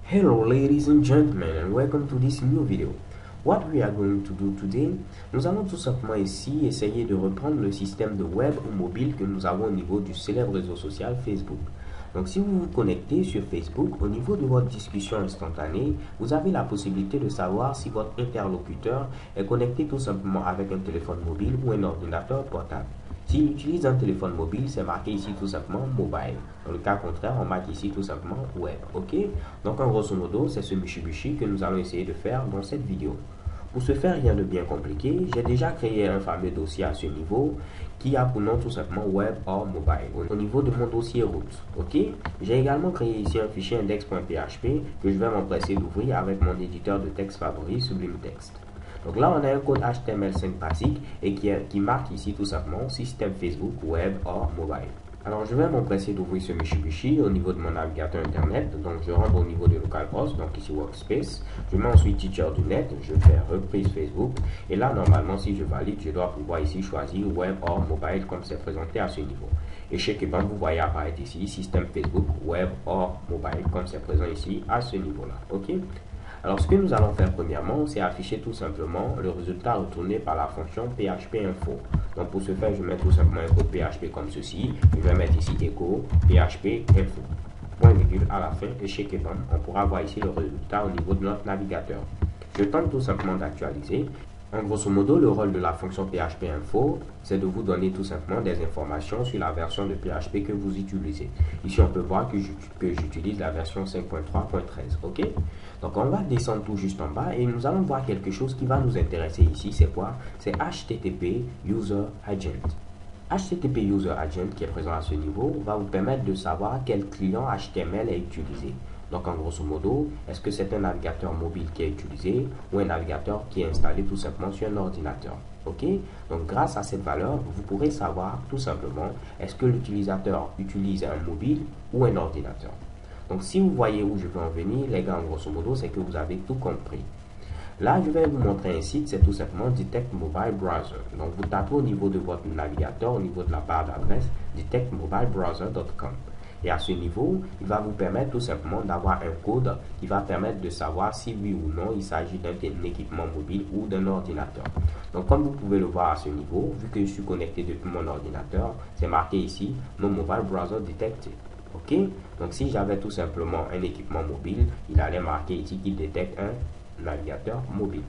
Hello ladies and gentlemen and welcome to this new video. What we are going to do today, nous allons tout simplement ici essayer de reprendre le système de web ou mobile que nous avons au niveau du célèbre réseau social Facebook. Donc si vous vous connectez sur Facebook, au niveau de votre discussion instantanée, vous avez la possibilité de savoir si votre interlocuteur est connecté tout simplement avec un téléphone mobile ou un ordinateur portable. S'il utilise un téléphone mobile, c'est marqué ici tout simplement mobile. Dans le cas contraire, on marque ici tout simplement web. Ok? Donc en grosso modo, c'est ce Mitsubishi que nous allons essayer de faire dans cette vidéo. Pour ce faire, rien de bien compliqué. J'ai déjà créé un fameux dossier à ce niveau qui a pour nom tout simplement web or mobile au niveau de mon dossier route. Ok? J'ai également créé ici un fichier index.php que je vais m'empresser d'ouvrir avec mon éditeur de texte favori Sublime Text. Donc là, on a un code HTML5 basique et qui marque ici tout simplement système Facebook, web or mobile. Alors, je vais m'empresser d'ouvrir ce Mitsubishi au niveau de mon navigateur internet. Donc, je rentre au niveau de localhost, donc ici Workspace. Je mets ensuite teacher du net, je fais reprise Facebook. Et là, normalement, si je valide, je dois pouvoir ici choisir web or mobile comme c'est présenté à ce niveau. Et chez Kebam, vous voyez apparaître ici système Facebook, web or mobile comme c'est présent ici à ce niveau-là. Ok? Alors, ce que nous allons faire premièrement, c'est afficher tout simplement le résultat retourné par la fonction php-info. Donc, pour ce faire, je mets tout simplement un code PHP comme ceci. Je vais mettre ici echo php-info. Point virgule à la fin. Et chez Kebam, on pourra voir ici le résultat au niveau de notre navigateur. Je tente tout simplement d'actualiser. En grosso modo, le rôle de la fonction php-info, c'est de vous donner tout simplement des informations sur la version de PHP que vous utilisez. Ici, on peut voir que j'utilise la version 5.3.13. Ok? Donc, on va descendre tout juste en bas et nous allons voir quelque chose qui va nous intéresser ici. C'est quoi? C'est HTTP User Agent. HTTP User Agent qui est présent à ce niveau va vous permettre de savoir quel client HTML est utilisé. Donc en grosso modo, est-ce que c'est un navigateur mobile qui est utilisé ou un navigateur qui est installé tout simplement sur un ordinateur. Ok? Donc grâce à cette valeur, vous pourrez savoir tout simplement est-ce que l'utilisateur utilise un mobile ou un ordinateur. Donc si vous voyez où je veux en venir, les gars, en grosso modo, c'est que vous avez tout compris. Là, je vais vous montrer un site, c'est tout simplement Detect Mobile Browser. Donc vous tapez au niveau de votre navigateur, au niveau de la barre d'adresse, detectmobilebrowser.com. Et à ce niveau, il va vous permettre tout simplement d'avoir un code qui va permettre de savoir si oui ou non il s'agit d'un équipement mobile ou d'un ordinateur. Donc comme vous pouvez le voir à ce niveau, vu que je suis connecté depuis mon ordinateur, c'est marqué ici No Mobile Browser Detected. Ok? Donc si j'avais tout simplement un équipement mobile, il allait marquer ici qu'il détecte un navigateur mobile.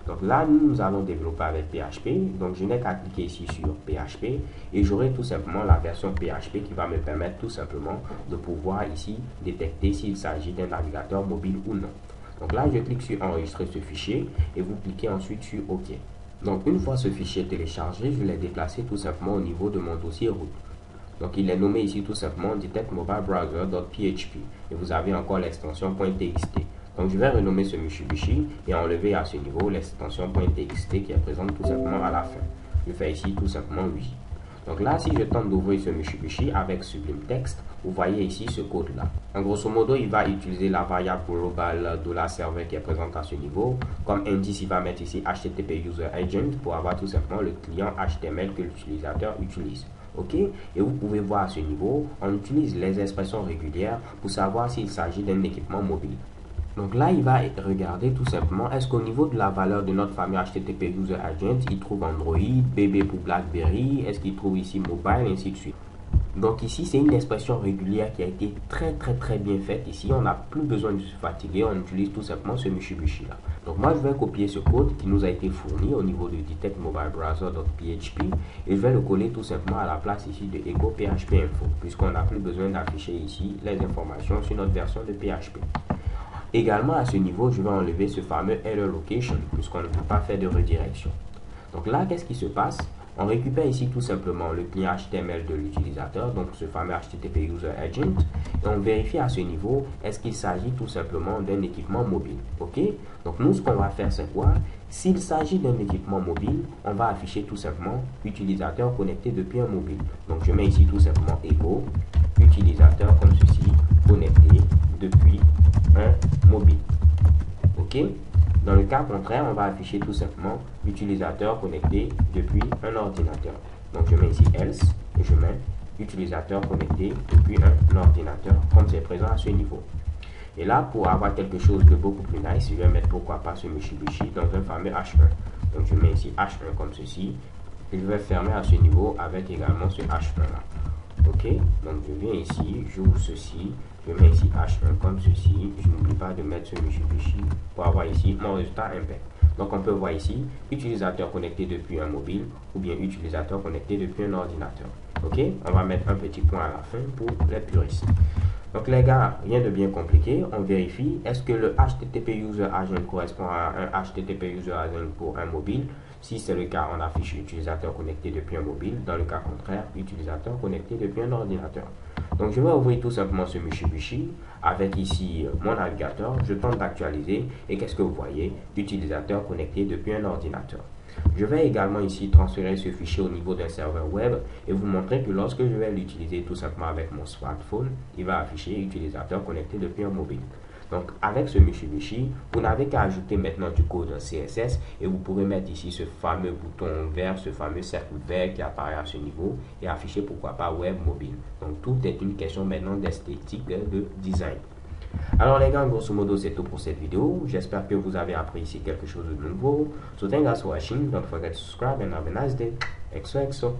Donc là, nous allons développer avec PHP. Donc je n'ai qu'à cliquer ici sur PHP et j'aurai tout simplement la version PHP qui va me permettre tout simplement de pouvoir ici détecter s'il s'agit d'un navigateur mobile ou non. Donc là, je clique sur enregistrer ce fichier et vous cliquez ensuite sur OK. Donc une fois ce fichier téléchargé, je l'ai déplacé tout simplement au niveau de mon dossier route. Donc il est nommé ici tout simplement detectmobilebrowser.php et vous avez encore l'extension .txt. Donc je vais renommer ce Mitsubishi et enlever à ce niveau l'extension .txt qui est présente tout simplement à la fin. Je fais ici tout simplement oui. Donc là, si je tente d'ouvrir ce Mitsubishi avec Sublime Text, vous voyez ici ce code-là. En grosso modo, il va utiliser la variable globale $server qui est présente à ce niveau. Comme indice, il va mettre ici HTTP User Agent pour avoir tout simplement le client HTML que l'utilisateur utilise. Ok? Et vous pouvez voir à ce niveau, on utilise les expressions régulières pour savoir s'il s'agit d'un équipement mobile. Donc là, il va regarder tout simplement, est-ce qu'au niveau de la valeur de notre famille HTTP User Agent, il trouve Android, BB pour BlackBerry, est-ce qu'il trouve ici Mobile, et ainsi de suite. Donc ici, c'est une expression régulière qui a été très bien faite. Ici, on n'a plus besoin de se fatiguer, on utilise tout simplement ce Mitsubishi là. Donc moi, je vais copier ce code qui nous a été fourni au niveau de detectmobilebrowser.php et je vais le coller tout simplement à la place ici de echo php-info, puisqu'on n'a plus besoin d'afficher ici les informations sur notre version de PHP. Également, à ce niveau, je vais enlever ce fameux error location, puisqu'on ne peut pas faire de redirection. Donc là, qu'est-ce qui se passe? On récupère ici tout simplement le client HTML de l'utilisateur, donc ce fameux HTTP User Agent, et on vérifie à ce niveau, est-ce qu'il s'agit tout simplement d'un équipement mobile. Ok? Donc nous, ce qu'on va faire, c'est quoi? S'il s'agit d'un équipement mobile, on va afficher tout simplement utilisateur connecté depuis un mobile. Donc je mets ici tout simplement echo utilisateur comme ceci, connecté depuis un mobile. Ok? Dans le cas contraire, on va afficher tout simplement utilisateur connecté depuis un ordinateur. Donc je mets ici else et je mets utilisateur connecté depuis un ordinateur comme c'est présent à ce niveau. Et là, pour avoir quelque chose de beaucoup plus nice, je vais mettre pourquoi pas ce Mitsubishi dans un fameux H1. Donc je mets ici H1 comme ceci. Et je vais fermer à ce niveau avec également ce H1 là. Ok, donc je viens ici, j'ouvre ceci, je mets ici H1 comme ceci. Je n'oublie pas de mettre ce Mitsubishi pour avoir ici mon résultat impact. Donc on peut voir ici utilisateur connecté depuis un mobile ou bien utilisateur connecté depuis un ordinateur. Ok, on va mettre un petit point à la fin pour les puristes. Donc les gars, rien de bien compliqué, on vérifie est-ce que le HTTP User Agent correspond à un HTTP User Agent pour un mobile. Si c'est le cas, on affiche utilisateur connecté depuis un mobile. Dans le cas contraire, utilisateur connecté depuis un ordinateur. Donc je vais ouvrir tout simplement ce Mitsubishi avec ici mon navigateur. Je tente d'actualiser et qu'est-ce que vous voyez? Utilisateur connecté depuis un ordinateur. Je vais également ici transférer ce fichier au niveau d'un serveur web et vous montrer que lorsque je vais l'utiliser tout simplement avec mon smartphone, il va afficher utilisateur connecté depuis un mobile. Donc avec ce Mitsubishi, vous n'avez qu'à ajouter maintenant du code en CSS et vous pourrez mettre ici ce fameux bouton vert, ce fameux cercle vert qui apparaît à ce niveau et afficher pourquoi pas web mobile. Donc tout est une question maintenant d'esthétique, de design. Alors les gars, grosso modo c'est tout pour cette vidéo. J'espère que vous avez apprécié quelque chose de nouveau. So thanks for watching. Don't forget to subscribe and have a nice day. XOXO.